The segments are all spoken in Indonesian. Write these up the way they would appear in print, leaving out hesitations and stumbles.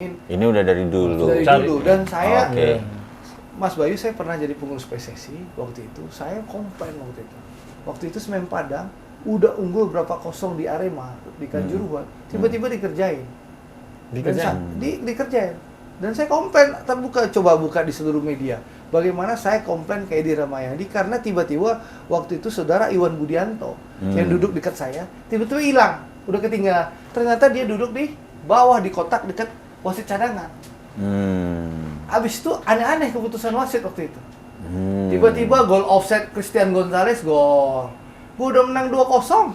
Ini udah dari dulu. Dari dulu. Dan saya, Mas Bayu, saya pernah jadi pengurus PSSI waktu itu. Saya komplain waktu itu. Waktu itu Semen Padang udah unggul berapa kosong di Arema, di Kanjuruhan. Tiba-tiba dikerjain. Dikerjain. Dan saya komplain, coba buka di seluruh media. Bagaimana saya komplain ke Edi Ramayadi karena tiba-tiba waktu itu saudara Iwan Budianto yang duduk dekat saya, tiba-tiba hilang, udah ketinggalan. Ternyata dia duduk di bawah di kotak dekat wasit cadangan. Abis itu aneh-aneh keputusan wasit waktu itu. Tiba-tiba gol offset Christian Gonzalez, gol. Gue udah menang 2-0.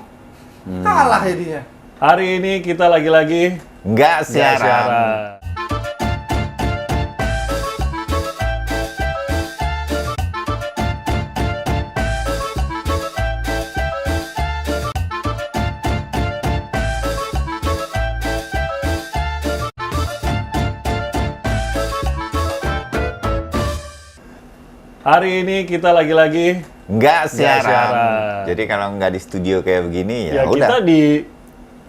Kalah jadinya. Hari ini kita lagi-lagi nggak siaran. Hari ini kita lagi-lagi Nggak siaran. siaran. Jadi kalau nggak di studio kayak begini ya ya udah. kita di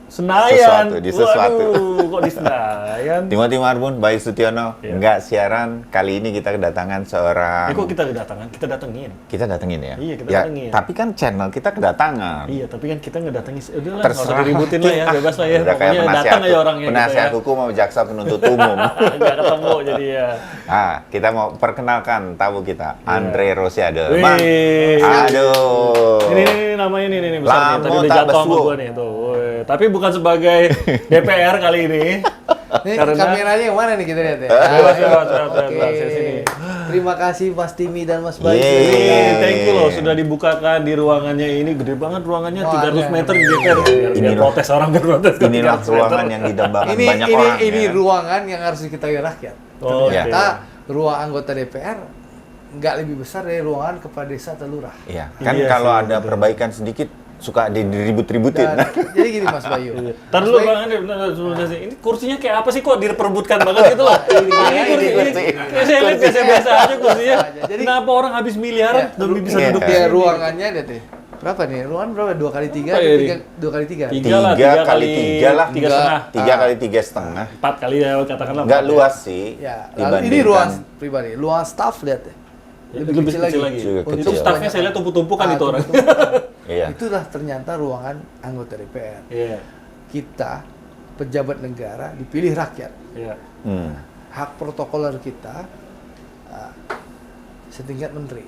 Senayan. Sesuatu. Waduh, kok di Senayan? Timothy Marbun, Bayu Sutiono, Iya. nggak siaran. Kali ini kita kedatangan seorang. Kok kita kedatangan? Kita datengin. Kita datengin ya? Iya, kita Ya, datengin. tapi kan channel kita kedatangan. Iya, tapi kan kita ngedatengin. Udahlah, nggak usah Terserah. diributin lah ya, bebas lah ya. Udah kayak Pokoknya datang aja orangnya penasihat gitu hukum sama jaksa penuntut umum. ya. Nggak ketemu jadi ya. Ah, kita mau perkenalkan tamu kita, Andre Rosiade. Wih. Bang, aduh. Ini namanya ini besar nih. Tadi Lamo udah tak jatuh sama besuo. gua nih tuh. Wih. Tapi bukan sebagai DPR kali ini. Nih Karena- kameranya yang mana nih kita lihat ya? Bebas, Oke. sini. Terima kasih Mas Timi dan Mas Bayu. Yeay. Thank you loh sudah dibukakan di ruangannya ini, gede banget ruangannya, Wah, 300 ada. meter di DPR. Biar Inilah- protes orang biar protes. ke Inilah 300 meter. ruangan yang didambakan Ini banyak orang. ini ya. ruangan yang harus diketahui rakyat. Oh, Ternyata oke. ruang anggota DPR nggak lebih besar dari ruangan kepala desa atau lurah. Iya, kan Iya kalau sih, ada betul. perbaikan sedikit suka diribut-ributin. Dan, jadi gini Mas Bayu. Ntar Mas dulu Bayu, Bang Andre, bentar, sebentar sih. Ini kursinya kayak apa sih kok diperebutkan banget gitu loh? Ini kursi, kayak saya lihat biasa-biasa aja kursinya. Jadi- Kenapa orang habis miliaran demi bisa Iya. duduk di Ya sini? ruangannya deh deh. Berapa nih? Ruangan berapa? 2x3 Apa atau ya, 2x3? Tiga lah, 3 kali 3 lah. 3,5. 3 kali 3,5. 4 kali ya katakanlah. Nggak 4 luas sih. Ya, lalu ini dibandingkan- ruang pribadi. Ruang staff lihat deh. Lebih kecil lagi. Lebih Untuk kecil. staffnya saya lihat tumpuk-tumpukan itu orang. Iya. Itulah ternyata ruangan anggota DPR. Iya. Kita pejabat negara dipilih rakyat. Iya. Hak protokoler kita setingkat menteri.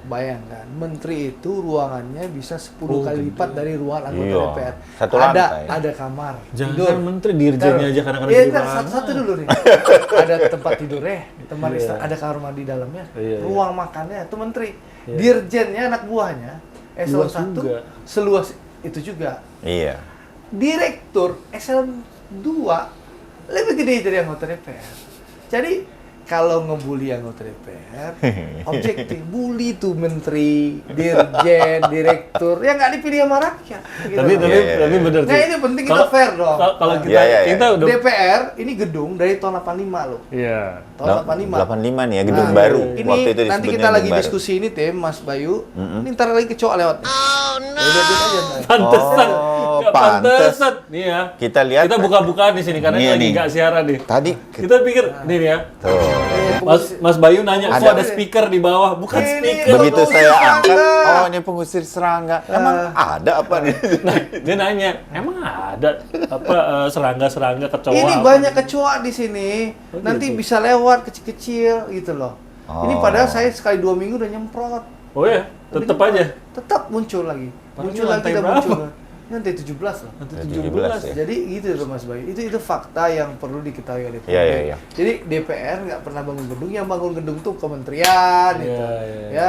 Bayangkan, menteri itu ruangannya bisa 10 kali lipat dari ruangan anggota Iya. DPR. Satu ada lantai. ada kamar Jangan tidur. menteri, dirjennya aja kadang-kadang Iya, gimana. satu-satu dulu nih. Ada tempat tidurnya, tempat istirahat, ada kamar mandi dalamnya, Iya, iya. ruang makannya itu menteri. Iya. Dirjennya anak buahnya eselon Luas 1 juga. seluas itu juga. Iya. Direktur eselon 2 lebih gede dari anggota DPR. Jadi kalau ngebully anggota DPR, objektif. Bully tuh menteri, dirjen, direktur, yang nggak dipilih sama rakyat. Gitu Tapi loh. tapi benar Nah ini penting kita fair dong. Kalau kita Iya, iya, iya. kita udah DPR ini gedung dari tahun 85 loh. iya. Tahun 85. 85 nih ya, gedung Nah, baru. Ini Waktu itu nanti disebutnya kita lagi gedung baru. diskusi ini tim Mas Bayu. Ini ntar lagi kecoa lewat. Oh no. Lihat aja. Ntar. Pantesan. Oh, Nggak pantes. pantesan. Nih ya. Kita lihat Kita buka-bukaan di sini karena Iya ini lagi nih. nggak siaran nih. tadi Kita pikir nih nih ya. tuh. Mas Bayu nanya, kok Ada. ada speaker di bawah? Bukan Ini speaker. Begitu Pengusir saya serangga. angkat, oh ini pengusir serangga. Emang ada apa nih? Nah, dia nanya, emang ada apa serangga-serangga kecoa? Ini apa banyak gitu? kecoa di sini. Oh, Nanti gitu. bisa lewat kecil-kecil gitu loh. Ini Oh. padahal saya sekali 2 minggu udah nyemprot. Oh ya, tetep aja. Tetap muncul lagi. Padahal Muncul ini lagi lantai dan berapa? muncul. Nanti 17 lah. Nanti 17 ya. Jadi gitu loh Mas Bayu. Itu fakta yang perlu diketahui oleh publik. Iya, iya, iya. Jadi DPR nggak pernah bangun gedung, yang bangun gedung tuh kementerian Iya, gitu. iya, Ya. iya.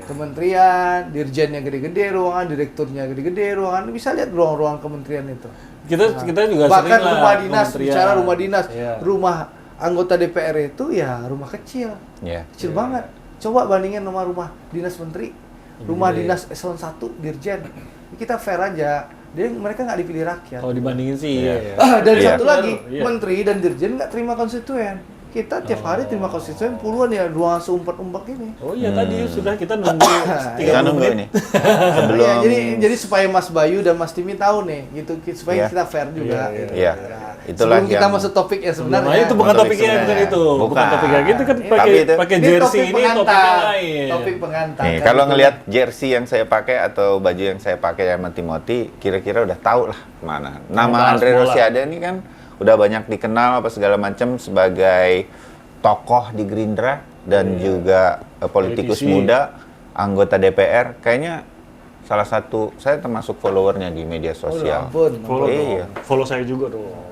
Kementerian, dirjennya gede-gede ruangan, direkturnya gede-gede ruangan. Bisa lihat ruang-ruang kementerian itu. Kita juga Bahkan sering lah rumah dinas, kementerian. bicara rumah dinas, Iya. rumah anggota DPR itu ya rumah kecil. Iya. Kecil banget. Coba bandingin sama rumah dinas menteri, rumah Gede. dinas eselon 1, dirjen. Kita fair aja. Mereka nggak dipilih rakyat. Kalau dibandingin sih, Iya. iya. Dan Iya. satu lagi, Iya. menteri dan dirjen nggak terima konstituen. Kita tiap hari terima konstituen puluhan ya, ruang seumpet-umpet ini. Oh iya tadi sudah kita nunggu Kita 30 nunggu menit. ini. Sebelum Iya, jadi supaya Mas Bayu dan Mas Timi tahu nih, gitu supaya Iya. kita fair juga. Iya, gitu. iya. Nah, itulah Sebelum kita yang masuk topik yang sebenarnya. Nah, itu bukan Topik topiknya, bukan sebenarnya. itu. Bukan Bukan. topiknya gitu kan Tapi pakai itu- pakai Ini jersey topik ini topik pengantar. yang lain. Topik pengantar. Nih, kan kalau gitu. ngelihat jersey yang saya pakai atau baju yang saya pakai sama Timothy, kira-kira udah tahu lah kemana. Nama bahas Andre bola. Rosiade ini kan udah banyak dikenal apa segala macam sebagai tokoh di Gerindra dan juga politikus Politisi. muda, anggota DPR. Kayaknya salah satu, saya termasuk followernya di media sosial. ampun. Follow Iya. dong. Follow saya juga dong.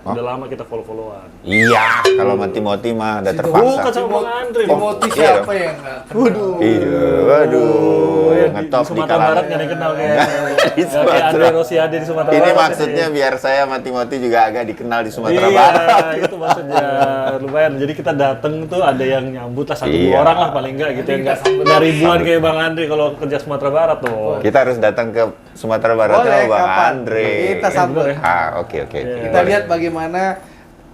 Udah lama kita follow-followan. Iya, kalau sama Timothy mah udah Si terpaksa. Bukan sama Bang Andre. Timothy Iya siapa dong. yang nggak kenal? Iya, waduh, ngetop di Sumatera Barat kalangan. nggak dikenal kayak Di kayak Sumatera. Andre Rosiade di Sumatera Ini Barat. maksudnya biar saya sama Timothy juga agak dikenal di Sumatera Iya, Barat. itu maksudnya lumayan. Jadi kita datang tuh ada yang nyambut lah, 1-2 Iya. orang lah paling enggak gitu ya, nggak ribuan kayak Bang Andre kalau kerja Sumatera Barat tuh. Kita harus datang ke Sumatera Barat Boleh, sama Bang kapan? Andre. Kita sambut. Oke. Iya. Kita lihat bagaimana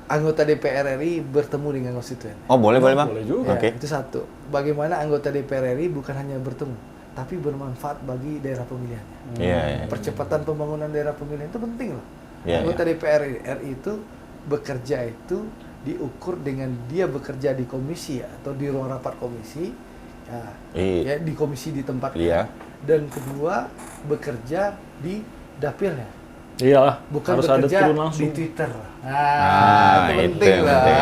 anggota DPR RI bertemu dengan konstituen. Oh, boleh Bang? Boleh juga. Oke. Itu satu. Bagaimana anggota DPR RI bukan hanya bertemu, tapi bermanfaat bagi daerah pemilihannya. Iya, iya. Percepatan pembangunan daerah pemilihan itu penting loh. Iya, Anggota DPR RI itu bekerja itu diukur dengan dia bekerja di komisi atau di ruang rapat komisi, Iya. ya di komisi di tempat. Iya. Dan kedua bekerja di dapilnya, Iyalah, bukan harus ada bekerja turun di langsung. Twitter. Ah, itu itu penting yang lah. penting.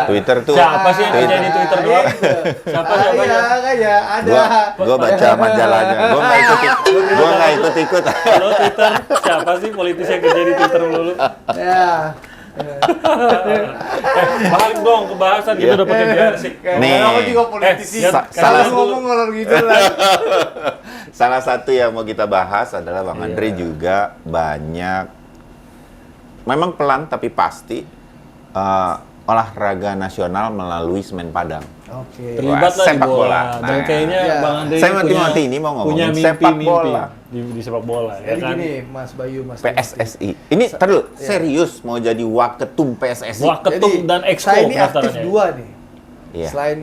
Twitter tuh. Siapa sih yang kerja di Twitter doang? Siapa Iya, siapa? kayak ada. Gua baca majalahnya. Gua nggak ikut. Halo Twitter, siapa sih politisi yang kerja di Twitter dulu? Ya. Balik dong ke bahasan gitu Iya. udah pakai jersey. Nih. Kamu juga politisi. Sa- salah- ngomong ngalor gitu lah. Salah satu yang mau kita bahas adalah Bang Iya. Andre juga banyak, memang pelan tapi pasti olahraga nasional melalui Semen Padang. Oke. Terlibat lah di Sepak bola. bola. Dan Nah, kayaknya iya. Bang Andre Saya sama punya- Timothy ini mau ngomongin punya mimpi, sepak bola. di sepak bola ya Jadi kan. gini, Mas Bayu, Mas. PSSI. Ini terus serius mau jadi waketum PSSI. Wah, ketum dan exco saya ini aktif pendaftarannya. dua nih. Iya. Selain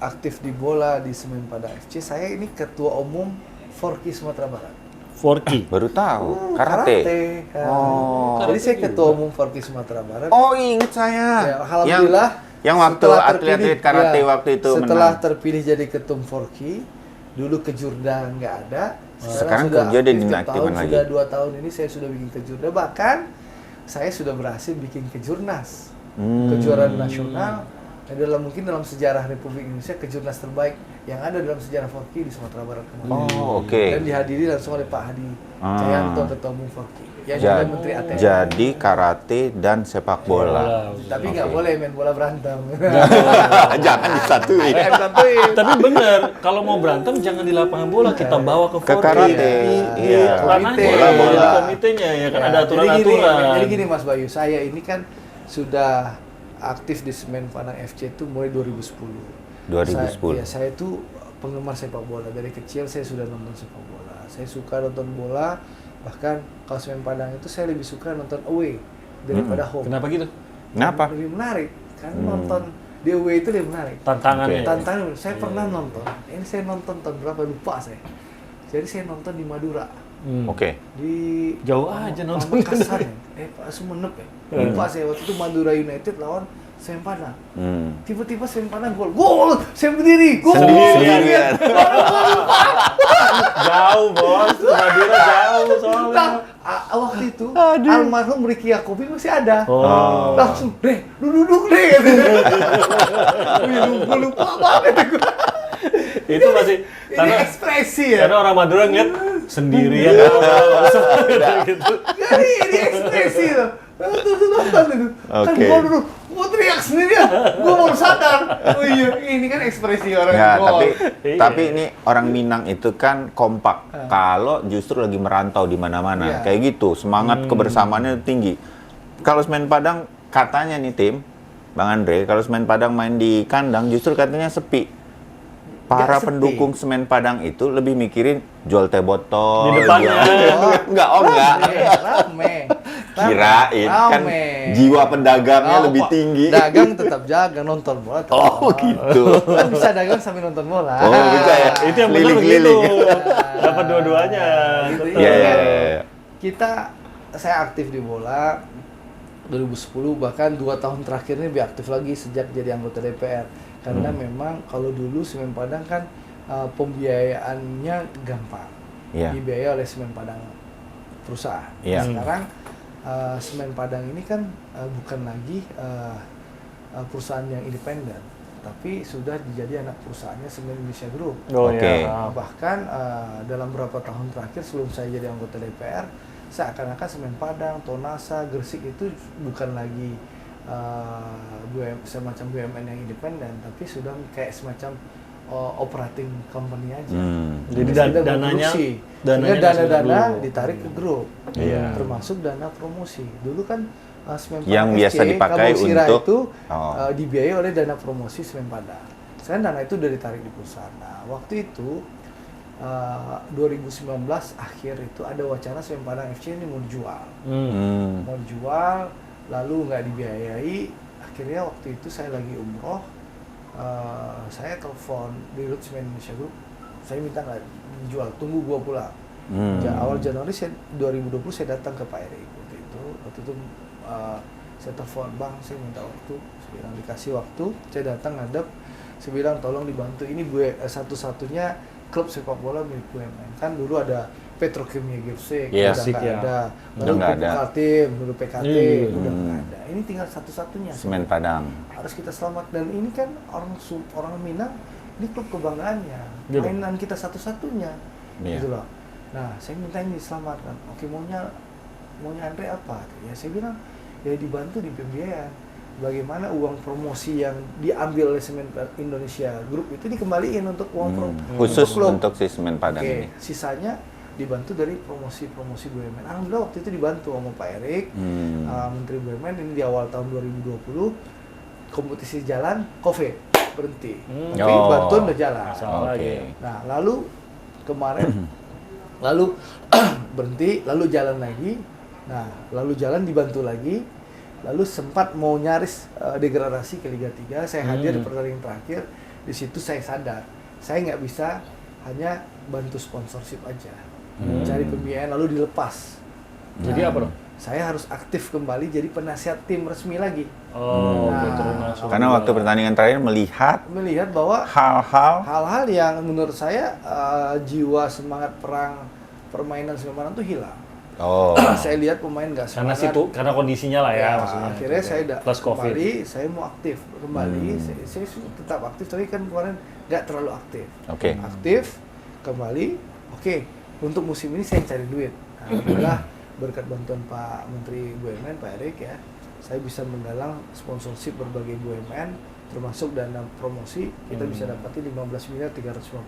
aktif di bola di Semen Padang FC, saya ini ketua umum Forki Sumatera Barat. Forky. Baru tahu karate. Ya. Oh. Jadi saya ketua umum Forki Sumatera Barat. Oh, inget saya. Ya, alhamdulillah. Yang waktu setelah atlet-atlet terpilih, karate ya, waktu itu setelah menang. terpilih jadi ketum Forki, dulu kejurda nggak ada. Sekarang sudah kerja di aktif dinas tahun, aktifan lagi. Sudah 2 tahun ini saya sudah bikin kejurda. Bahkan saya sudah berhasil bikin kejurnas, kejuaraan nasional. Mungkin dalam sejarah Republik Indonesia kejurnas terbaik yang ada dalam sejarah Forki di Sumatera Barat kemarin. Oh, oke. Dan dihadiri langsung oleh Pak Hadi Cayanto, ketua umum Forki, yang juga Jadi, Menteri ATM. jadi karate dan sepak bola. Tapi nggak boleh main bola berantem. Jangan disatuin. Tapi bener, kalau mau berantem jangan di lapangan bola, kita bawa ke Ke Forky. karate. Iya. Ranahnya Bola. di komitenya ya kan Ya, ada aturan-aturan. Jadi gini Mas Bayu, saya ini kan sudah aktif di Semen Padang FC itu mulai 2010. 2010. Saya itu penggemar sepak bola. Dari kecil saya sudah nonton sepak bola. Saya suka nonton bola. Bahkan kalau Semen Padang itu saya lebih suka nonton away daripada home. Kenapa gitu? Kenapa? Lebih menarik. Karena nonton di away itu lebih menarik. Tantangannya. Oke. Tantangan, saya pernah nonton. Ini saya nonton tahun berapa lupa saya. Jadi saya nonton di Madura. Oke. Di Jauh aja nonton. Makassar ya? Pak Sumenep ya? Lupa saya waktu itu Madura United lawan Semen Padang. Tiba-tiba Semen Padang gol, saya berdiri, gol. Sendirian. Jauh bos, Madura jauh soalnya. Nah, waktu itu almarhum Ricky Yakobi masih ada. Oh. Langsung, deh, lu duduk deh. Wih, lupa banget aku. Itu masih Ini karena ekspresi ya. karena orang Madura ngeliat sendirian gitu. Jadi ini ekspresi loh. Tuh nonton itu. Kan Oke. gol dulu. Gua teriak sendiri ya. Gua baru sadar. Oh iya, ini kan ekspresi orang Ya, gol. tapi ini orang Minang itu kan kompak. Kalau justru lagi merantau di mana-mana, Iya. kayak gitu, semangat kebersamaannya tinggi. Kalau Semen Padang katanya nih tim, Bang Andre, kalau Semen Padang main di kandang justru katanya sepi. Para Nggak sepi. pendukung Semen Padang itu lebih mikirin jual teh botol. Di depannya. Enggak, enggak. Rame. Kirain kan jiwa pedagangnya Oh, lebih Pak. tinggi. Dagang tetap jaga, nonton bola tetap. Oh, gitu. Kan bisa dagang sambil nonton bola. Oh, bisa ya? Itu yang benar begitu. Keliling-keliling. Dapat dua-duanya. Gitu, Tetap. Iya, iya, kan iya. Saya aktif di bola. 2010 bahkan 2 tahun terakhir ini lebih aktif lagi sejak jadi anggota DPR. Karena memang kalau dulu Semen Padang kan pembiayaannya gampang. Iya. Dibiayai oleh Semen Padang perusahaan. Iya. Sekarang Semen Padang ini kan bukan lagi perusahaan yang independen, tapi sudah jadi anak perusahaannya Semen Indonesia Group. Oh, Oke. ya. Bahkan dalam beberapa tahun terakhir sebelum saya jadi anggota DPR, seakan-akan Semen Padang, Tonasa, Gresik itu bukan lagi semacam BUMN yang independen, tapi sudah kayak semacam operating company aja. Jadi Sehingga dananya berfungsi. dananya Sehingga dana-dana dulu. ditarik ke grup, Iya. termasuk dana promosi. Dulu kan Semen Yang Padang biasa SC, dipakai Kabusira untuk- itu Oh. dibiayai oleh dana promosi Semen Padang. Sekarang dana itu udah ditarik di perusahaan. Nah, waktu itu 2019 akhir itu ada wacana Semen Padang FC ini mau dijual. Mau dijual, lalu nggak dibiayai. Akhirnya waktu itu saya lagi umroh, saya telepon di Rut Semen Indonesia Group, saya minta nggak dijual, tunggu gua pulang. Awal Januari 2020 saya datang ke Pak Erik waktu itu saya telepon, bang saya minta waktu, saya bilang dikasih waktu, saya datang ngadep, saya bilang tolong dibantu, ini gue satu-satunya klub sepak bola milik BUMN. Kan dulu ada Petrokimia Gresik, Iya, udah Sik, nggak ya. ada, Udah nggak ada. Kaltim, dulu PKT, Iya. udah nggak ada. Ini tinggal satu-satunya. Semen Padang. Harus kita selamat, dan ini kan orang Minang, ini klub kebanggaannya, Gitu. mainan kita satu-satunya, Iya. gitu loh. Nah, saya minta ini diselamatkan. Oke, maunya Andre apa? Ya saya bilang ya dibantu di pembiayaan. Bagaimana uang promosi yang diambil oleh Semen Indonesia Group itu dikembaliin untuk uang Khusus klub. untuk si Semen Padang Oke, ini. sisanya dibantu dari promosi BUMN. Alhamdulillah waktu itu dibantu sama Pak Erik, Menteri BUMN. Ini di awal tahun 2020, kompetisi jalan, COVID berhenti. Tapi Oh. bantuan udah jalan. Salah Oke. lagi. Nah, lalu kemarin lalu berhenti, lalu jalan lagi. Nah, lalu jalan dibantu lagi. Lalu sempat mau nyaris degradasi ke Liga 3. Saya hadir di pertandingan terakhir. Di situ saya sadar, saya nggak bisa hanya bantu sponsorship aja. Cari pembiayaan lalu dilepas. Jadi apa dong? Saya harus aktif kembali jadi penasihat tim resmi lagi. Oh, Nah, turun langsung. Karena waktu pertandingan terakhir Melihat bahwa hal-hal yang menurut saya jiwa semangat permainan Semen Padang itu hilang. Oh. Saya lihat pemain nggak Karena semangat. karena kondisinya lah ya, maksudnya. Akhirnya saya plus COVID. kembali, saya mau aktif kembali. Saya tetap aktif, tapi kan kemarin nggak terlalu aktif. Oke. Aktif kembali. Oke, untuk musim ini saya cari duit. Nah, alhamdulillah berkat bantuan Pak Menteri BUMN Pak Erik ya, saya bisa menggalang sponsorship berbagai BUMN, termasuk dana promosi. Kita bisa dapatin 15.350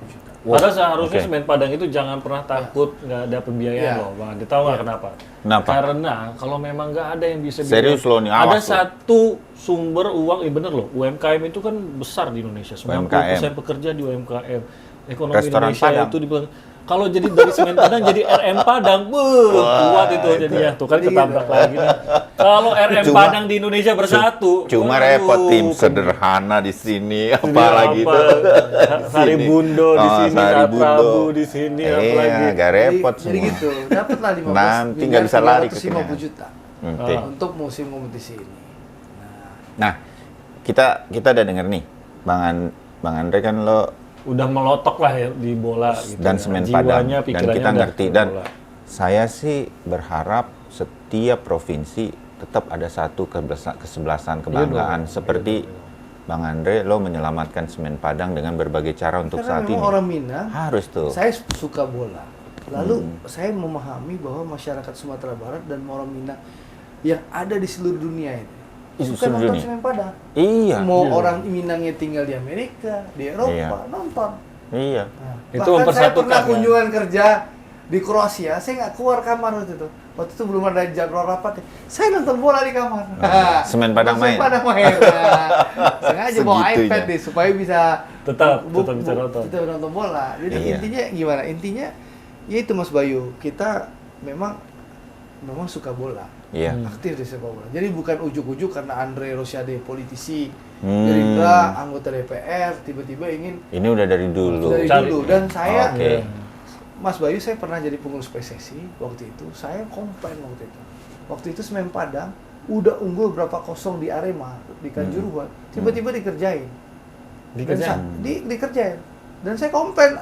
juta. Padahal seharusnya Oke. Semen Padang itu jangan pernah takut nggak ada pembiayaan Iya. loh, Bang. Andi. Tahu nggak kenapa? Kenapa? Karena kalau memang nggak ada yang bisa Serius bilang- loh nih, ada awas loh. satu sumber uang, bener loh. UMKM itu kan besar di Indonesia. 90% pekerja di UMKM. Ekonomi Restoran Indonesia Padang. itu dibilang kalau jadi dari Semen Padang jadi RM Padang, kuat itu jadinya. Tuh kan Jadi ketabrak gitu. lagi nih. Kalau RM Cuma- Padang di Indonesia bersatu, Cuma waduh, repot tim kan sederhana di sini Ini apalagi apa? itu. Sari Bundo di Oh, sini, Sari Sari Prabu Bundo. di sini, Iya, apalagi. agak repot Jadi semua. gitu, dapatlah 15 Nanti nggak bisa lari ke 350 juta Oke. untuk musim kompetisi ini. Nah, kita udah denger nih, Bang Andre kan lo Udah melotok lah ya di bola gitu. dan ya. Semen Jiwanya, Padang dan pikirannya kita udah ngerti di dan bola. saya sih berharap setiap provinsi tetap ada satu kesebelasan kebanggaan seperti Bang Andre lo menyelamatkan Semen Padang dengan berbagai cara untuk Karena saat memang ini. orang Minang, Harus tuh. saya suka bola. Lalu saya memahami bahwa masyarakat Sumatera Barat dan orang Minang yang ada di seluruh dunia ini suka Seluruh nonton dunia. Semen Padang. Iya. Mau orang Minangnya tinggal di Amerika, di Eropa, Iya. nonton. Iya. Nah, Itu bahkan saya mempersatukan, pernah kan? kunjungan kerja di Kroasia, saya nggak keluar kamar waktu itu. Waktu itu belum ada jadwal rapat. Saya nonton bola di kamar. Semen Padang main. Semen Padang main. Nah, sengaja bawa Segitunya. iPad nih supaya bisa Tetap bisa nonton. Kita nonton bola. Jadi Iya. intinya gimana? Intinya ya itu Mas Bayu, kita memang suka bola. Iya. Aktif di sepak bola. Jadi bukan ujuk-ujuk karena Andre Rosiade politisi, Hmm. Gerindra, anggota DPR, tiba-tiba ingin Ini udah dari dulu. dari Cari- dulu. Dan saya, Oke. Mas Bayu, saya pernah jadi pengurus PSSI waktu itu. Saya komplain waktu itu. Waktu itu Semen Padang udah unggul berapa kosong di Arema, di Kanjuruhan, tiba-tiba dikerjain. Dikerjain. Dan saya komplain,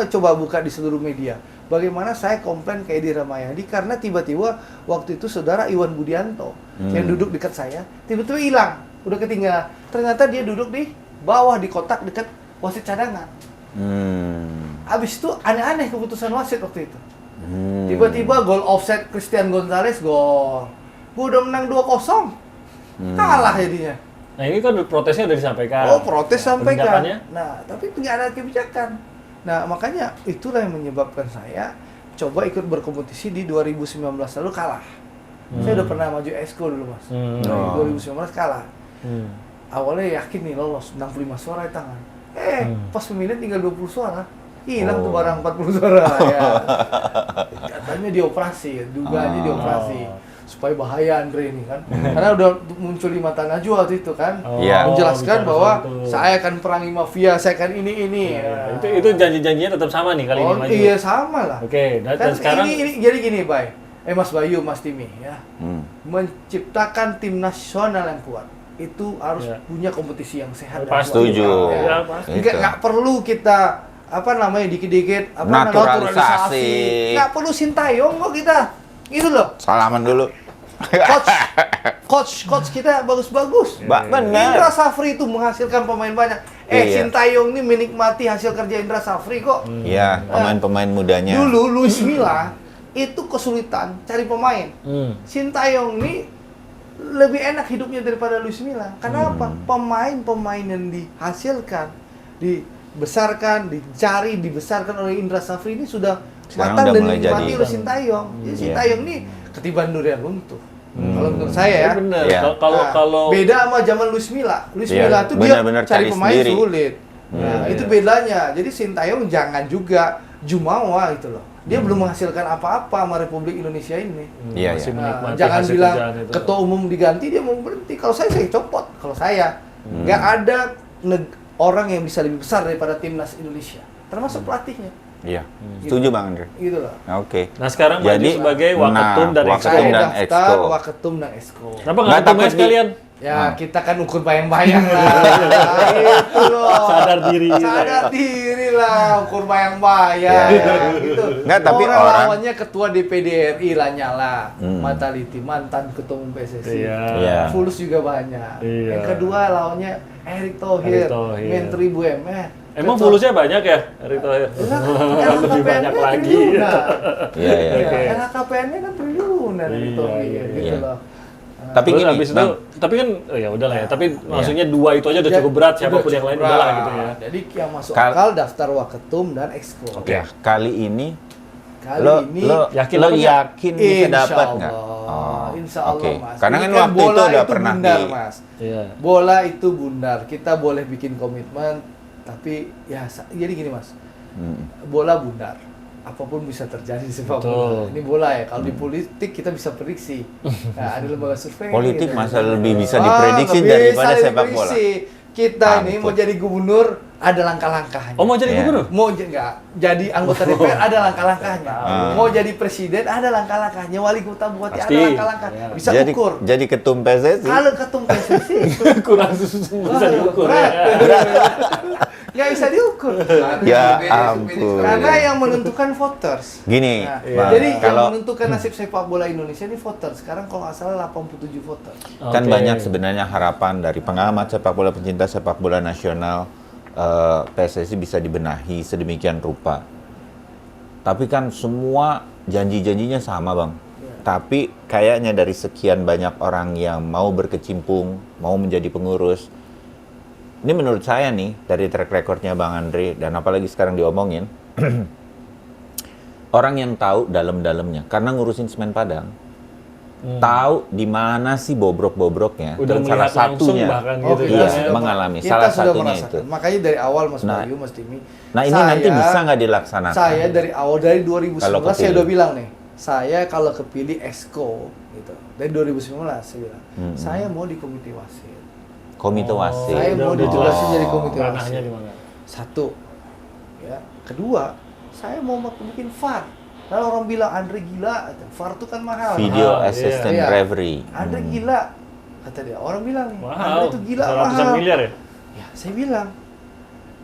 coba buka di seluruh media. Bagaimana saya komplain ke Edi Ramayadi karena tiba-tiba waktu itu saudara Iwan Budianto yang duduk dekat saya, tiba-tiba hilang, udah ketinggalan. Ternyata dia duduk di bawah di kotak dekat wasit cadangan. Abis itu aneh-aneh keputusan wasit waktu itu. Tiba-tiba gol offset Christian Gonzalez, gol. Gue udah menang 2-0. Kalah jadinya. Nah ini kan protesnya udah disampaikan. Oh, protes sampaikan. Tindakannya? Nah, tapi nggak ada kebijakan. Nah, makanya itulah yang menyebabkan saya coba ikut berkompetisi di 2019 lalu kalah. Saya udah pernah maju Esko dulu, Mas. 2019 kalah. Awalnya yakin nih lolos 65 suara di tangan. Pas pemilihan tinggal 20 suara. Hilang tuh barang 40 suara ya. Katanya dioperasi, dugaannya dioperasi. Supaya bahaya Andre ini kan. Karena udah muncul di mata Najwa waktu itu kan. Menjelaskan bahwa saya akan perangi mafia, saya akan ini. Itu janji-janjinya tetap sama nih kali ini maju. Iya sama lah. Oke, dan Kan sekarang ini jadi gini, Bay. Mas Bayu, Mas Timi ya. Menciptakan tim nasional yang kuat itu harus punya kompetisi yang sehat. Pasti. Setuju. Ya, pasti. Nggak perlu kita dikit-dikit naturalisasi. Nggak perlu Sintayong kok kita. Gitu loh. Salaman dulu. Coach kita bagus-bagus. Benar. Indra Safri itu menghasilkan pemain banyak. Iya. Sintayong ini menikmati hasil kerja Indra Safri kok. Iya, pemain-pemain mudanya. Dulu Luis Milla itu kesulitan cari pemain. Sintayong ini lebih enak hidupnya daripada Luis Milla. Kenapa? Pemain-pemain yang dihasilkan, dibesarkan oleh Indra Safri ini sudah Sekarang matang udah dan mulai dinikmati jadi. oleh Sintayong. Jadi Sintayong ini ketiban durian runtuh. Kalau menurut saya ya. bener. Iya. Kalau Beda sama zaman Luis Milla. Luis Iya, Milla tuh dia benar-benar cari cari pemain sendiri. sulit. Nah, itu bedanya. Jadi Sintayong jangan juga jumawa gitu loh. Dia belum menghasilkan apa-apa sama Republik Indonesia ini. Iya, masih iya. menikmati Jangan hasil bilang kerjaan itu. ketua umum diganti dia mau berhenti. Kalau saya copot. Kalau saya nggak ada orang yang bisa lebih besar daripada timnas Indonesia, termasuk pelatihnya. Iya. Setuju Bang Andre. Gitu loh. Oke. Nah sekarang maju Jadi, sebagai waketum dan Waketum Saya exco. dan daftar Exco. waketum dan exco. Kenapa Nggak nggak ketum takut aja sekalian? Ya, kita kan ukur bayang-bayang lah. Itu loh. Sadar diri. Sadar diri lah, ukur bayang-bayang. Iya. Gitu. Nggak, tapi orang orang- lawannya ketua DPD RI Lanyala, Mataliti, mantan ketua umum PSSI. Iya. Fulus juga banyak. Iya. Yang kedua lawannya Erick Thohir, Erick Thohir. Menteri BUMN. Emang fulusnya banyak ya, Erick Thohir? Lebih banyak lagi. Iya, iya. Oke. LHKPN-nya kan triliunan Erick Iya, Thohir, iya, gitu iya. loh. Tapi Terus gini, habis itu, Bang. tapi kan, ya udahlah ya. Tapi maksudnya dua itu aja udah cukup berat. Siapapun yang lain cukup udahlah berat. gitu ya. Jadi yang masuk Kal- akal daftar waketum dan exco. Oke. Kali ini Kali lo ini yakin lo apa nggak? yakin bisa insya dapat Allah, nggak? insya Allah, oke. Mas. Karena Ini kan waktu itu bola udah pernah bundar, di Mas. Iya. Bola itu bundar. Kita boleh bikin komitmen, tapi ya jadi gini, Mas. Bola bundar. Apapun bisa terjadi di sepak bola. Betul. Ini bola ya. Kalau di politik kita bisa prediksi. Nah, ada lembaga survei. Politik gitu. masa lebih bisa diprediksi nggak daripada bisa sepak bola. diprediksi. Kita ini Ampun. mau jadi gubernur ada langkah-langkahnya. Oh mau jadi Iya. gubernur? Mau enggak jadi anggota DPR ada langkah-langkahnya. Mau jadi presiden ada langkah-langkahnya. Wali kota bupati ada Pasti. langkah-langkahnya. Ya. Bisa jadi, ukur. jadi ketum PSSI. Kalau ketum PSSI Kurang bisa diukur berat. ya. Nggak bisa diukur. Ya ampun. Karena yang menentukan voters. Gini, Nah, Bang, jadi yang kalau menentukan nasib sepak bola Indonesia ini voters. Sekarang kalau nggak salah 87 voters. kan Oke. banyak sebenarnya harapan dari pengamat sepak bola, pencinta sepak bola nasional, PSSI bisa dibenahi sedemikian rupa. Tapi kan semua janji-janjinya sama, Bang. Tapi kayaknya dari sekian banyak orang yang mau berkecimpung, mau menjadi pengurus, ini menurut saya nih, dari track recordnya Bang Andre, dan apalagi sekarang diomongin, orang yang tahu dalam-dalamnya, karena ngurusin Semen Padang, tahu di mana sih bobrok-bobroknya, Udah dan salah melihat langsung satunya, bahkan Oh, gitu kita ya. sudah mengalami. kita Salah sudah satunya merasakan. itu. Makanya dari awal Mas Nah, Bayu, Mas Timi. Nah ini nanti bisa nggak dilaksanakan? Saya dari awal, dari 2019 Kalau saya kepilih. udah bilang nih, saya kalau kepilih exco gitu. Dari 2019 saya bilang, saya mau di komite wasit. Komite wasit. Saya mau udah dijelasin jelas jadi komite ranahnya wasit. di mana. Satu, ya. Kedua, saya mau bikin VAR. Lalu orang bilang Andre gila, VAR itu kan mahal. Video Mahal, assistant iya. referee. Andre gila, kata dia. Orang bilang nih, Andre Mahal. itu gila Bisa ratusan mahal. miliar ya? Ya, saya bilang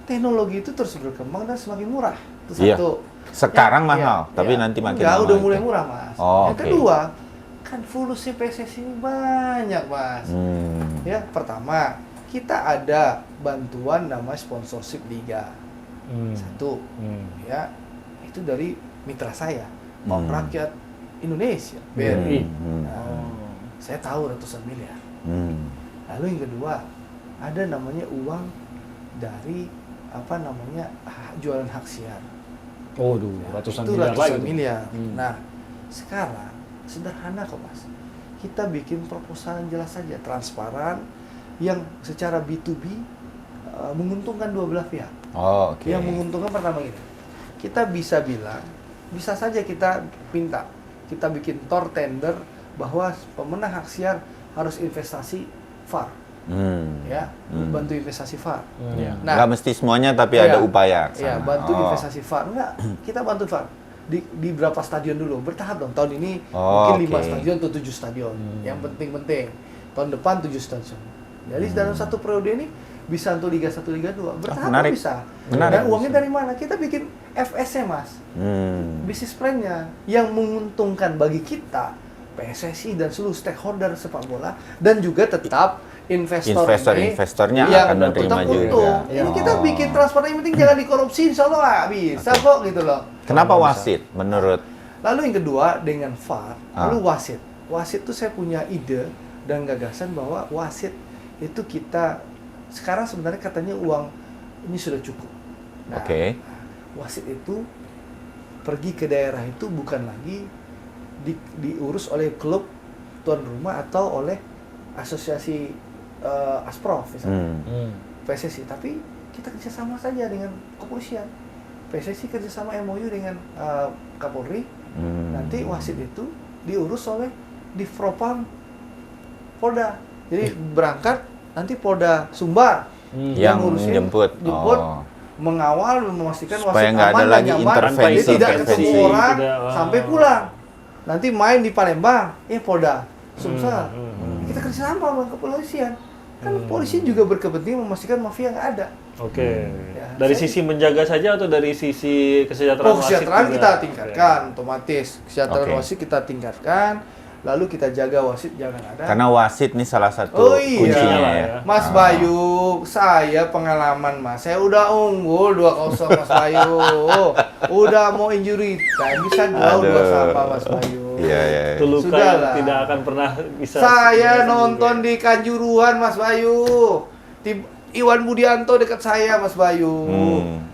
teknologi itu terus berkembang dan semakin murah. Itu Iya. satu. Sekarang Ya, mahal, ya, tapi ya. nanti makin Enggak, mahal udah itu. mulai murah, Mas. Oh, Yang oke. kedua, kan fulusnya PSSI ini banyak, Mas. Ya, pertama, kita ada bantuan namanya sponsorship liga. Satu, ya, itu dari mitra saya, Bank Rakyat Indonesia, BRI. Nah, saya tahu ratusan miliar. Lalu yang kedua, ada namanya uang dari jualan hak siar. Waduh, Ya, ratusan itu miliar ratusan lagi tuh. miliar. Nah, sekarang sederhana kok, Mas. Kita bikin proposal yang jelas saja, transparan, yang secara B2B menguntungkan dua belah pihak. Oh, oke. Yang menguntungkan pertama ini, kita bisa bilang, bisa saja kita minta, kita bikin tender bahwa pemenang hak siar harus investasi VAR, ya, bantu investasi VAR. Iya. Nah, Nggak mesti semuanya, tapi iya. ada upaya ke Ya, sana. bantu Oh. investasi VAR. Enggak, kita bantu VAR. Di berapa stadion dulu, bertahap dong. Tahun ini Oh, mungkin 5 oke. stadion atau 7 stadion. Yang penting-penting. Tahun depan 7 stadion. Jadi dalam satu periode ini bisa untuk Liga 1, Liga 2. Bertahap menarik. bisa. Menarik. Dan uangnya dari mana? Kita bikin FS-nya, Mas. Bisnis plan-nya yang menguntungkan bagi kita, PSSI dan seluruh stakeholder sepak bola, dan juga tetap Investor-investornya yang akan menerima tetap juga. untung. Ini kita Oh. bikin transparan, yang penting jangan dikorupsi, insya Allah nggak bisa kok gitu loh. Kenapa Bisa. wasit menurut? Lalu yang kedua dengan VAR, Ah. lalu wasit. Wasit itu saya punya ide dan gagasan bahwa wasit itu kita sekarang sebenarnya katanya uang ini sudah cukup. Nah, Oke. wasit itu pergi ke daerah itu bukan lagi diurus oleh klub tuan rumah atau oleh asosiasi Asprof misalnya. PSSI, tapi kita kerjasama saja dengan kepolisian. PSSI kerjasama MOU dengan Kapolri. Nanti wasit itu diurus oleh Divpropam Polda. Jadi berangkat nanti Polda Sumbar Yang ngurusin, jemput. jemput, Oh. mengawal, memastikan Supaya wasit nggak ada aman lagi dan nyaman. intervensi, Jadi tidak intervensi. ketemu orang Tidak, sampai pulang. Nanti main di Palembang, Polda Sumsel. Kita kerjasama dengan kepolisian. Kan polisi juga berkepentingan memastikan mafia nggak ada. Oke. Ya, Dari saya- sisi menjaga saja atau dari sisi kesejahteraan wasit Kesejahteraan juga? kita tingkatkan, otomatis. Kesejahteraan Oke. wasit kita tingkatkan. Lalu kita jaga wasit jangan ada. Karena wasit nih salah satu Oh iya. kuncinya Lah, ya. ya. Mas Bayu, saya pengalaman Mas. Saya udah unggul 2-0 Mas Bayu. Udah mau injury time bisa draw Aduh. 2-1 Mas Bayu. Iya, iya. Itu luka Sudah yang lah. tidak akan pernah bisa. Saya nonton di Kanjuruhan Mas Bayu. Iwan Budianto dekat saya Mas Bayu.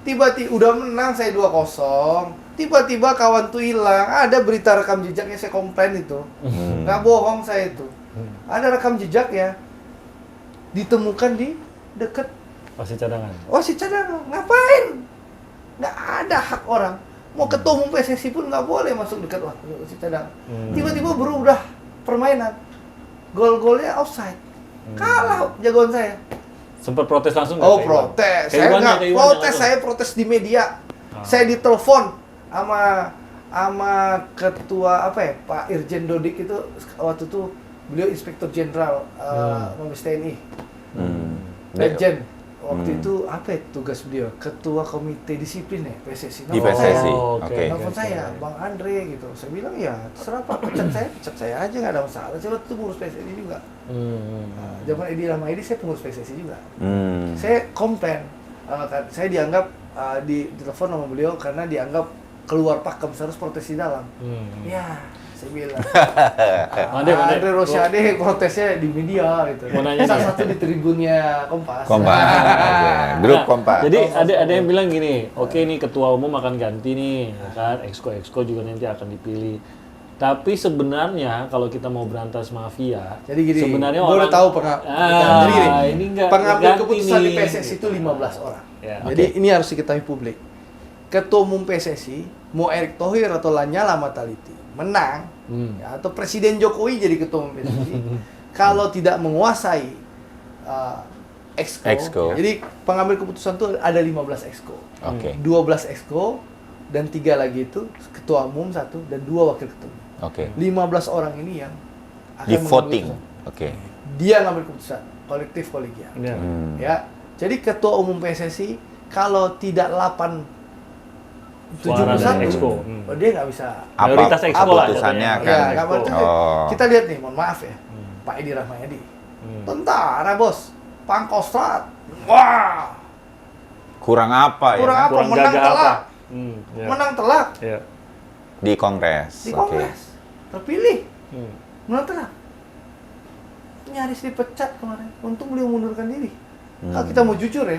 Tiba-tiba udah menang saya 2-0. Tiba-tiba kawan tuh hilang. Ada berita rekam jejaknya, saya komplain itu. Nggak bohong saya itu. Ada rekam jejak ya. Ditemukan di dekat Wasit cadangan. wasit cadangan. Ngapain? Nggak ada hak orang. Mau ketua umum PSSI pun nggak boleh masuk dekat wasit cadangan. Tiba-tiba berubah permainan. Gol-golnya offside. Kalah jagoan saya. Sempat protes langsung nggak Oh, ke Iwan? protes. Ke Saya Iwannya, nggak ke Iwannya protes, langsung? saya protes di media. Saya ditelepon sama ketua apa ya, Pak Irjen Dodik itu waktu itu beliau Inspektur Jenderal Mabes TNI. Irjen. Waktu itu apa ya tugas beliau? Ketua Komite Disiplin ya PSSI. Di Nelfon PSSI. saya. Oh, Oke. Nelfon saya, Bang Andre gitu. Saya bilang ya terserah Pak, pecat saya aja nggak ada masalah. Saya waktu itu pengurus PSSI juga. Zaman Edi Rahmayadi saya pengurus PSSI juga. Saya komplain, saya dianggap ditelepon sama beliau karena dianggap keluar pakem, harus protes di dalam. Ya, saya bilang. Andre Rosiade protesnya di media gitu. Mau nanya Salah nih. satu di tribunnya Kompas. Kompas. Grup Nah, Kompas. Jadi ada yang bilang gini, oke nih ketua umum akan ganti nih, ya kan? Exco juga nanti akan dipilih. Tapi sebenarnya kalau kita mau berantas mafia, Jadi gini, sebenarnya gue udah tahu jadi gini, ini nggak pengambil ganti keputusan nih. di PSSI itu 15 orang. Ya. Jadi ini harus diketahui publik. Ketua umum PSSI, mau Erick Thohir atau Lanyala Mataliti menang, ya, atau Presiden Jokowi jadi ketua umum PSSI, kalau tidak menguasai Exco, Exco. jadi pengambil keputusan itu ada 15 Exco. Oke. 12 Exco dan 3 lagi itu ketua umum 1 dan 2 wakil ketua umum. Oke. 15 orang ini yang akan Di mengambil voting. keputusan. Oke. Dia ngambil keputusan, kolektif kolegial. Ya. Ya. Jadi ketua umum PSSI kalau tidak 71 dari Exco. dia nggak bisa. Mayoritas Apa Exco lah keputusannya jatuhnya. kan? Ya, nggak Exco. boleh. Oh. Kita lihat nih, mohon maaf ya, Pak Edi Rahmayadi, tentara bos, Pangkostrat, wah, Kurang apa kurang ya? apa? Kurang Menang gagah telak, Ya. menang telak Ya. Di Kongres. di Oke. Kongres, terpilih, Hmm. menang telak, nyaris dipecat kemarin. Untung beliau mundurkan diri. Kalau kita mau jujur ya,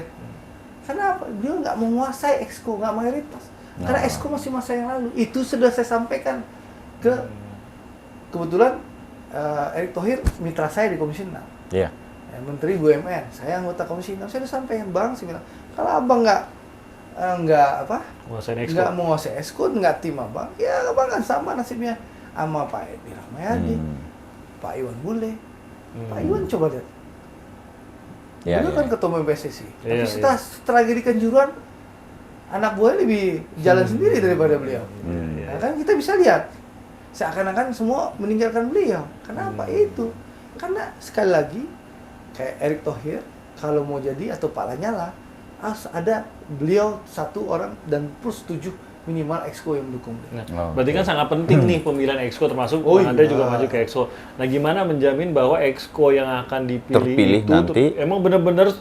kenapa? Beliau nggak menguasai Exco, nggak mayoritas. Karena Exco masih masa yang lalu. Itu sudah saya sampaikan ke kebetulan Erick Thohir mitra saya di Komisi 6. Iya. Ya, Menteri BUMN, saya anggota Komisi 6. Saya sudah sampaikan, Bang, saya bilang, kalau Abang nggak Nguasain Exco. nggak menguasai Exco, nggak tim Abang, ya Abang kan sama nasibnya sama Pak Edi Rahmayadi, Pak Iwan Bule. Pak Iwan coba lihat. Iya, Beliau iya. kan ketua umum PSSI. Tapi Iya, setelah tragedi Kanjuruhan, anak buahnya lebih jalan sendiri daripada beliau. Nah, kan kita bisa lihat, seakan-akan semua meninggalkan beliau. Kenapa itu? Karena sekali lagi, kayak Erick Thohir, kalau mau jadi atau Pak Lanyala, harus ada beliau 1 orang dan plus 7 minimal Exco yang mendukung beliau. Nah, Oh, berarti kan sangat penting nih pemilihan Exco, termasuk Oh, Bang Andre iya. juga maju ke Exco. Nah, gimana menjamin bahwa Exco yang akan dipilih Terpilih itu nanti. emang benar-benar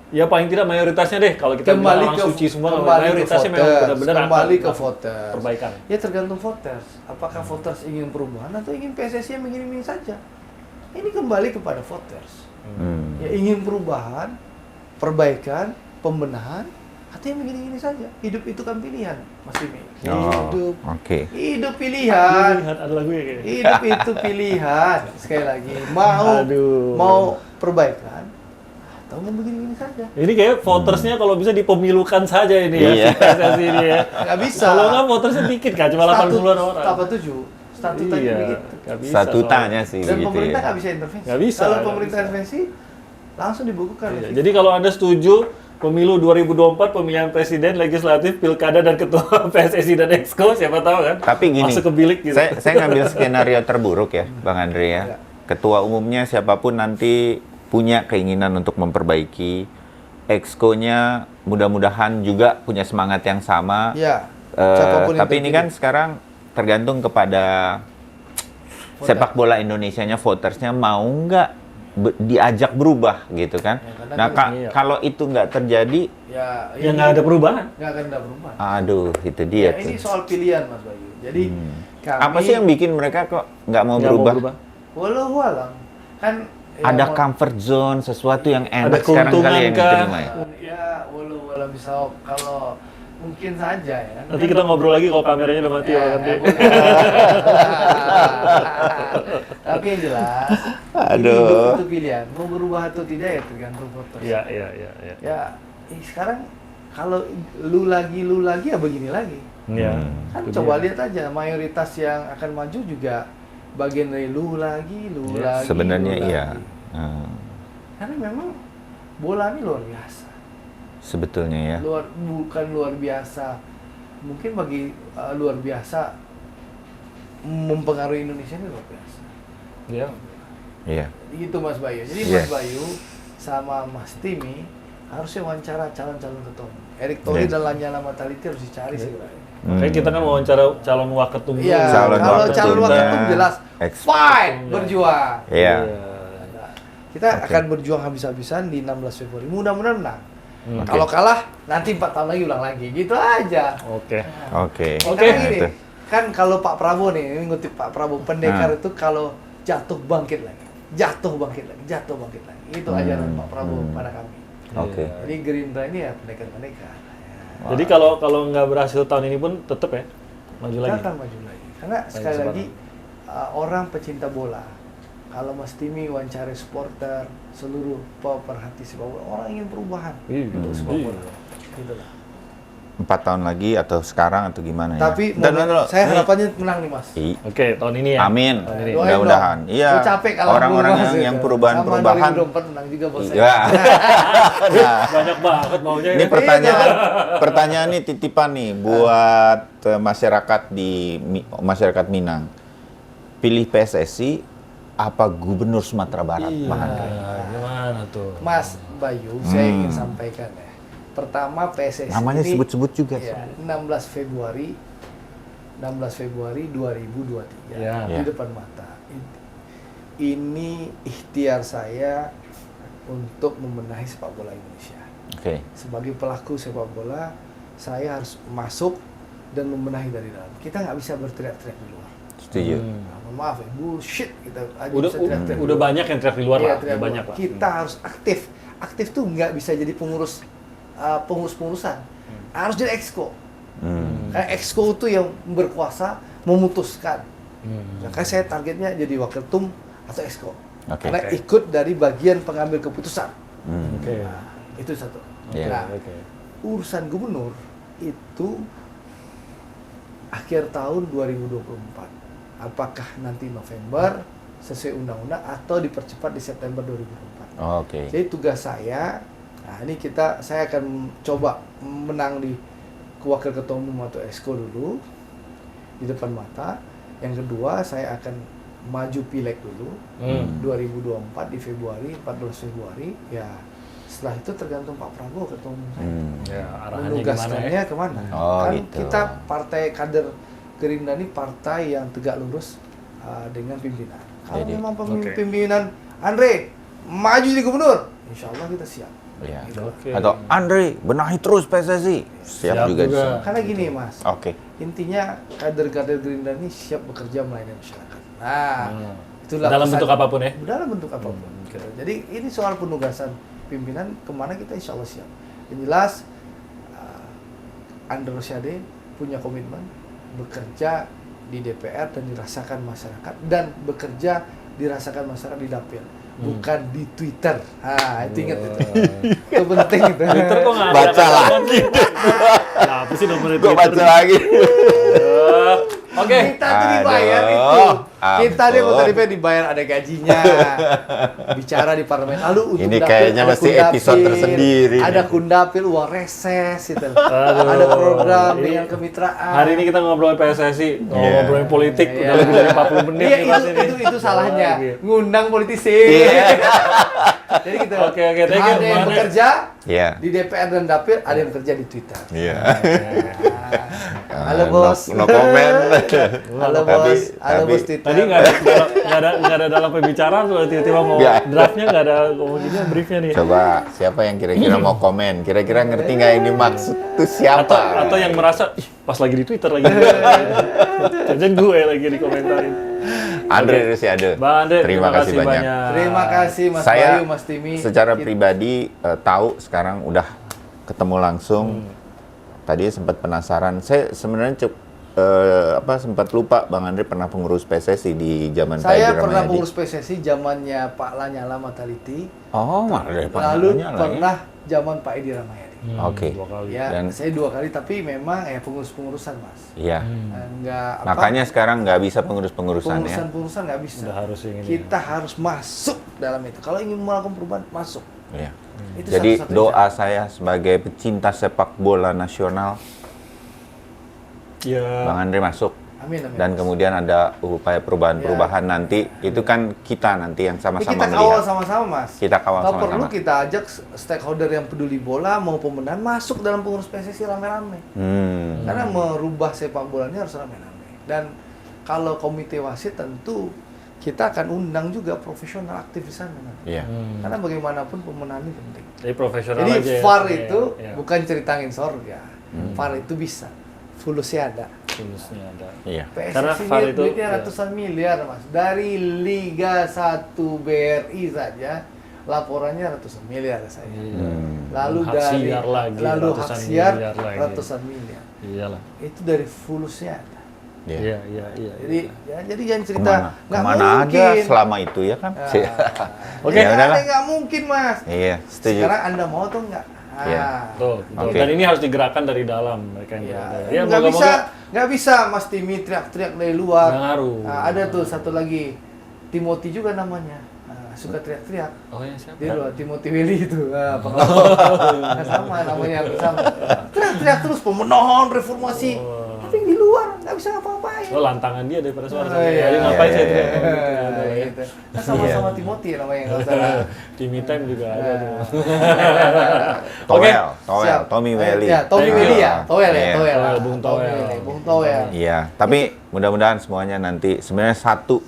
ya paling tidak mayoritasnya deh, kalau kita bilang orang suci semua, mayoritasnya memang benar-benar akan kembali ke voters. perbaikan. Ya tergantung voters. Apakah voters ingin perubahan atau ingin PSSI yang begini-begini saja? Ini kembali kepada voters. Ya ingin perubahan, perbaikan, pembenahan, atau yang begini-begini saja. Hidup itu kan pilihan, Mas Dimi. Hidup, Oke. hidup pilihan. Lihat ada lagu ya kayaknya. Hidup itu pilihan. Sekali lagi, Aduh. mau perbaikan atau mau begini-begini saja. Ini kayak votersnya kalau bisa dipemilukan saja ini ya, Iya. si PSSI ini ya. Nggak bisa. Kalau nggak votersnya dikit kan, cuma 80-an orang. Statutanya Iya, begitu. nggak bisa Statutanya soalnya. sih Dan begitu pemerintah ya. nggak bisa intervensi. Nggak bisa, Kalau nggak pemerintah bisa. intervensi, langsung dibukukan. Iya, jadi kalau Anda setuju pemilu 2024, pemilihan presiden, legislatif, pilkada, dan ketua PSSI dan Exco, siapa tahu kan? Tapi gini, Masuk ke bilik gitu. saya ngambil skenario terburuk ya, Bang Andre ya. Ya. Ketua umumnya siapapun nanti punya keinginan untuk memperbaiki. Exco-nya mudah-mudahan juga punya semangat yang sama. Ya. siapapun yang Tapi ini kan terpilih. sekarang tergantung kepada Voter. sepak bola Indonesianya, votersnya mau nggak diajak berubah gitu kan. Ya, karena Nah, kan- iya. kalau itu nggak terjadi, ya, Ya nggak ada perubahan. nggak akan ada perubahan. aduh itu Ya, dia ini tuh. soal pilihan, Mas Bayu. Jadi kami Apa sih yang bikin mereka kok nggak mau Nggak berubah? walau alam kan ya, Ada mau- comfort zone, sesuatu yang Ada enak sekarang kali keuntungan yang kah? diterima ya. Ya, walau alam bisa kalau mungkin saja ya. Nanti kita ngobrol lagi kalau kameranya udah mati. Ya, ya, nanti. Tapi yang jelas, Aduh. hidup itu pilihan. Mau berubah atau tidak ya tergantung voters. Iya. Ya, sekarang kalau lu lagi ya begini lagi. Iya. Kan Itu coba dia. lihat aja mayoritas yang akan maju juga bagian dari lu lagi. Ya, sebenarnya lu iya. lagi. Hmm, Karena memang bola ini luar biasa. sebetulnya ya. Bukan luar biasa. Mungkin bagi luar biasa mempengaruhi Indonesia ini luar biasa. Iya. Iya. Gitu Mas Bayu. Jadi Iya. Mas Bayu sama Mas Timi harusnya wawancara calon-calon ketua umum. Erick Thohir Iya. dan Lanyala Mataliti harus dicari sih. Makanya kita kan wawancara calon waketum dulu. Iya, Calon kalau waketumnya calon waketum jelas eks- fight, berjuang. Iya. Kita Oke. akan berjuang habis-habisan di 16 Februari. Mudah-mudahan menang. Oke. Kalau kalah, nanti 4 tahun lagi ulang lagi. Gitu aja. Oke. Oke. Oke. Karena gini, Nah, itu. kan kalau Pak Prabowo nih, ini ngutip Pak Prabowo, pendekar Ah. itu kalau jatuh bangkit lagi. Jatuh bangkit lagi, jatuh bangkit lagi. Itu ajaran Pak Prabowo pada kami. Oke. Jadi Gerindra ini ya pendekar-pendekar. Ya. Jadi kalau nggak berhasil tahun ini pun tetap ya maju Kita lagi. akan maju lagi. Karena sekali lagi orang pecinta bola. Kalau Mas Timi wawancara supporter, seluruh pemerhati sepak bola, orang ingin perubahan Iya. untuk sepak bola. Iya. Gitu lah. 4 tahun lagi atau sekarang atau gimana ya? Tapi Nih. saya harapannya menang nih Mas. Oke, tahun ini ya. Amin. Tahun ini. Doain Mudah-mudahan. dong. Iya. Gua capek kalah Orang-orang mulu, Mas, yang gitu. perubahan-perubahan. Sama 2024 menang juga bos saya. Iya. Nah, Banyak banget maunya. ini ya. pertanyaan nih titipan nih buat masyarakat Minang. Pilih PSSI apa Gubernur Sumatera Barat, Iya, Bang Andre? gimana tuh? Mas Bayu, saya ingin sampaikan ya. Pertama PSSI Namanya ini sebut-sebut juga. ya, 16 Februari 2023 Ya. di depan mata. Ini ikhtiar saya untuk membenahi sepak bola Indonesia. Oke. Sebagai pelaku sepak bola, saya harus masuk dan membenahi dari dalam. Kita nggak bisa berteriak-teriak di luar. Setuju. Nah, mohon maaf ya, bullshit kita aja Udah bisa teriak-teriak di udah luar. banyak yang teriak di luar Iya, lah. teriak Udah banyak luar. lah. Kita harus aktif. Aktif tuh nggak bisa jadi pengurus-pengurusan. Harus jadi exco. Karena exco itu yang berkuasa memutuskan. Makanya saya targetnya jadi wakil tum atau exco. Oke. Karena Oke. ikut dari bagian pengambil keputusan. Oke. Nah, itu satu. Iya. Nah, Oke. urusan gubernur itu akhir tahun 2024. Apakah nanti November sesuai undang-undang atau dipercepat di September 2024. Oke. Jadi tugas saya, nah ini saya akan coba menang di wakil ketua umum atau exco dulu di depan mata. Yang kedua saya akan maju pileg dulu 2024 di Februari, 14 Februari. Ya setelah itu tergantung Pak Prabowo ketua umum saya. Ya, arahannya gimana Menugaskannya ya? kemana? Oh, Kan gitu. kita partai kader Gerindra ini partai yang tegak lurus dengan pimpinan. Kalau Jadi, memang oke. pimpinan Andre maju jadi gubernur, insya Allah kita siap. Iya. Oke. Atau Andre benahi terus PSSI. Siap Siap juga. juga. Karena gini Mas, Oke. intinya kader-kader Gerindra ini siap bekerja melayani masyarakat. Nah, itulah Dalam pesan- bentuk apapun ya? Dalam bentuk apapun. Gitu. Jadi ini soal penugasan pimpinan kemana kita insya Allah siap. Yang jelas Andre Rosiade punya komitmen bekerja di DPR dan dirasakan masyarakat dan bekerja dirasakan masyarakat di dapil, bukan di Twitter. Ah, itu ingat itu. Itu penting itu. Twitter kok nggak ada Baca kata-kata lagi. gitu? Ya, apa sih nomornya Gue Twitter? baca lagi. Oke. Kita tuh dibayar Aduh, itu. Kita di ampun. anggota DPR dibayar ada gajinya. Bicara di parlemen. Lalu untuk Ini dapil kayaknya ada masih kundapil, episode tersendiri Ada nih. kundapil uang reses itu. Aduh. Ada program Ini- dengan kemitraan. Hari ini kita ngobrolin PSSI, ngobrolin politik, Iya. udah lebih dari 40 menit Iya, nih Mas ini. itu salahnya. Oh, gitu. Ngundang politisi. Jadi gitu. Oke, thank you, Ada yang Bang Andre. bekerja Iya. di DPR dan dapil, ada yang bekerja di Twitter. Iya. Halo bos. No comment. Halo Tapi- bos. Halo tapi- bos Twitter. Tadi nggak ada dalam pembicaraan, soal tiba-tiba mau Nggak. draftnya nggak ada ngomongnya briefnya nih. Coba siapa yang kira-kira mau komen? Kira-kira ngerti nggak ini maksud tuh siapa? Atau yang merasa, "Ih, pas lagi di Twitter lagi." Jangan gue lagi di komentarin. Andre Rosiade. Bang Andre, terima kasih banyak. Terima kasih Mas Saya Bayu, Mas Timi. secara Kita- pribadi tahu sekarang udah ketemu langsung. Tadi sempat penasaran. Saya sebenarnya sempat lupa Bang Andre pernah pengurus PSSI di zaman Pak Saya Edi pernah Rahmayadi. pengurus PSSI zamannya Pak Lanyala Mataliti. Oh, malah Lalu pernah zaman Pak Edi Rahmayadi. Oke. 2 kali. Ya, Dan- saya 2 kali tapi memang pengurus-pengurusan Mas. Iya. Enggak Makanya sekarang nggak bisa pengurus-pengurusan ya. pengurusan nggak bisa. Udah harus yang ini. Kita harus masuk dalam itu. Kalau ingin melakukan perubahan, masuk. Iya. Itu Jadi satu-satunya doa saya sebagai pecinta sepak bola nasional, Ya. Bang Andre masuk. Amin, amin. Dan kemudian ada upaya perubahan-perubahan nanti, itu kan kita nanti yang Tapi sama-sama kita kawal melihat. sama-sama, Mas. Kita kawal Kalau perlu sama-sama. kita ajak stakeholder yang peduli bola mau pembenahan masuk dalam pengurus PSSI rame-rame. Karena merubah sepak bola ini harus rame-rame. Dan kalau komite wasit tentu kita akan undang juga profesional aktif di sana. Iya. Karena bagaimanapun pembenahan ini penting. Jadi profesional Jadi aja ya. VAR Iya, itu iya. bukan ceritangin sorga. VAR itu bisa. Fulusnya ada. Tulisnya ada. Iya. Karena PSSI VAR ini itu, duitnya ya. ratusan miliar, Mas. Dari Liga 1 BRI saja laporannya ratusan miliar saya. Lalu Hak dari siar lagi, lalu hak ratusan siar miliar lagi. ratusan miliar. Iyalah. Itu dari fulusnya ada. Iya. Iya. Jadi jangan cerita Kemana aja selama itu ya kan? Ah. Oke, Ya udahlah. nggak mungkin, Mas. Iya, setuju. Sekarang Anda mau atau enggak? Iya. Betul, betul. Oke. Dan ini harus digerakkan dari dalam mereka yang Ya, berada. Ya, nggak bisa Mas Timi teriak-teriak dari luar. Nggak ngaruh. Nah, ada tuh satu lagi, Timothy juga namanya. Nah, suka teriak-teriak. Oh ya siapa? Dia luar Timothy Willy itu. Nah, pengawal. Sama namanya sama. Teriak-teriak terus pemohon reformasi. Tapi di luar nggak bisa ngapa-ngapain. Oh, lantangan dia daripada suara Oh, saya. iya. Jadi ngapain saya Iya, teriak? Iya, gitu. Kan sama-sama Timothy namanya nggak usah. Timmy Time juga ada tuh. Toel, Siap. Tommy Welly. Ya, Tommy Thank Willy you. ya, Toel ya, Iya. Toel. Toel, Bung Tommy Toel. Willy, Bung Toel. Iya, tapi mudah-mudahan semuanya nanti sebenarnya satu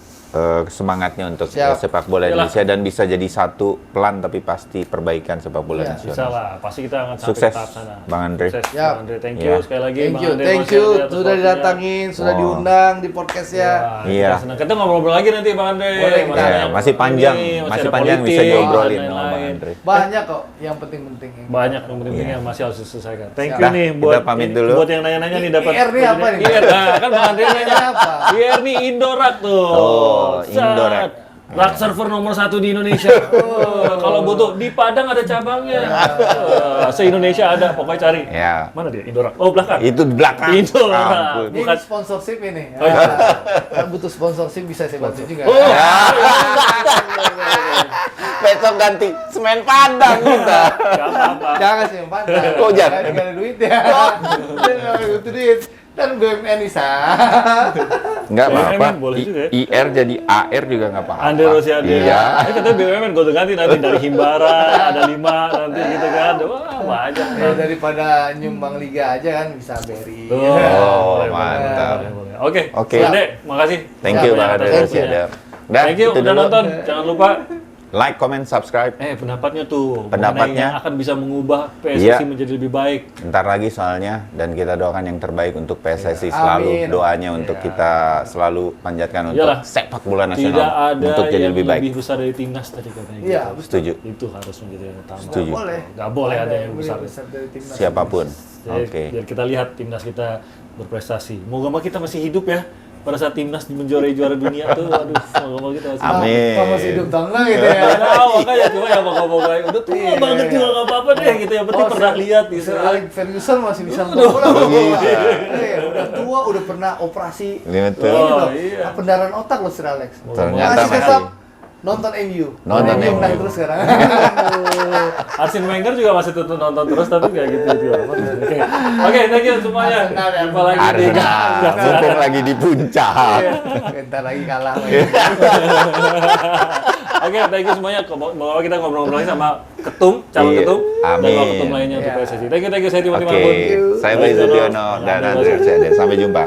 semangatnya untuk Siap. sepak bola Yalah. Indonesia dan bisa jadi satu pelan tapi pasti perbaikan sepak bola Iya. nasional. Bisa lah, pasti kita akan sampai Sukses, ke tahap sana. Bang Andre. Sukses, Siap. Bang Andre. Thank you Iya. sekali lagi, Thank Bang you, Andre. thank makasih you. atas Sudah waktunya. didatangin, sudah Wow. diundang di podcast ya. Wah, Iya. kita senang. Kita ngobrol-ngobrol lagi nanti, Bang Andre. Boleh, kita. Iya, masih panjang, ini, masih ada panjang bisa politik, diobrolin dan sama Bang lain-lain. Andre. Banyak kok yang penting-penting. Banyak yang penting Iya. yang masih harus diselesaikan. Thank Siap. you Dah, nih kita buat pamit ini, dulu. buat yang nanya-nanya nih dapat. IR nih apa nih? IR, nah, kan Bang Andre nanya. IR apa? IR nih Indorak tuh. Oh, Set. Indorak. Rak server nomor 1 di Indonesia. Kalau butuh di Padang ada cabangnya. Se-Indonesia ada, pokoknya cari. Ya. Mana dia? Indorak. Oh, belakang. Itu di belakang. Indorak. Ampun. Ini Bukan. sponsorship ini. Oh, iya. Kan butuh sponsorship bisa saya bantu juga. Oh. Besok ganti semen Padang kita. Gak apa-apa. Jangan sih yang pandang. Oh, jangan. Nggak ada duit ya. Dia nggak butuh duit. Dan BUMN bisa. Enggak apa-apa. BUMN boleh juga ya. IR jadi AR juga nggak apa-apa. Andre Rosiade. Iya. Katanya BUMN gue ganti nanti dari Himbara, ada 5 nanti gitu kan. Wah, banyak. Ya, daripada nyumbang liga aja kan bisa BRI. Tuh. Oh, Boleh, mantap. boleh, boleh. Oke. Oke. Ade, makasih. Thank you Siap, Bang ya. Andre Thank you. Rosiade. Thank you itu udah dulu. nonton. Jangan lupa Like, comment, subscribe. pendapatnya tuh. Pendapatnya. mengenai yang akan bisa mengubah PSSI Iya. menjadi lebih baik. Ntar lagi soalnya, dan kita doakan yang terbaik untuk PSSI selalu. Amin. Doanya untuk Iya. kita selalu panjatkan untuk Iyalah. sepak bola Tidak nasional ada untuk jadi yang lebih baik. lebih besar dari timnas tadi katanya. Iya, gitu. Setuju. Itu harus menjadi yang utama. Setuju. Nggak boleh ada yang besar. dari timnas. Siapapun. Jadi, Oke. biar kita lihat timnas kita berprestasi. Moga-moga kita masih hidup ya pada saat timnas menjuarai juara dunia tuh. Aduh, moga-moga kita masih hidup. Amin. Kalau masih hidup tangga gitu ya. Nah, makanya cuma ya moga-moga udah tua Iya, banget juga nggak apa-apa deh gitu. Yang penting pernah lihat gitu. Sir Alex Ferguson masih bisa Aduh. nonton bola. Iya. Udah tua, udah pernah operasi. Ini betul. Ini loh, iya. pendarahan otak loh Sir Alex. Ternyata Masih masih. tetap nonton MU. Nonton MU. menang terus sekarang. Arsene Wenger juga masih tetap nonton terus tapi kayak gitu amat. Oke, thank you semuanya. Arsenal ya. Jumpa lagi di Arsenal, mumpung lagi di puncak. Bentar lagi kalah. Oke, thank you semuanya. Bawa kita ngobrol-ngobrol lagi sama ketum, calon Iya. ketum, dan Amin. wakil ketum lainnya untuk Iya. PSSI. Thank you, saya Timothy Oke, Marbun. saya Bayu Sudiono dan Andre Rosiade. Sampai jumpa.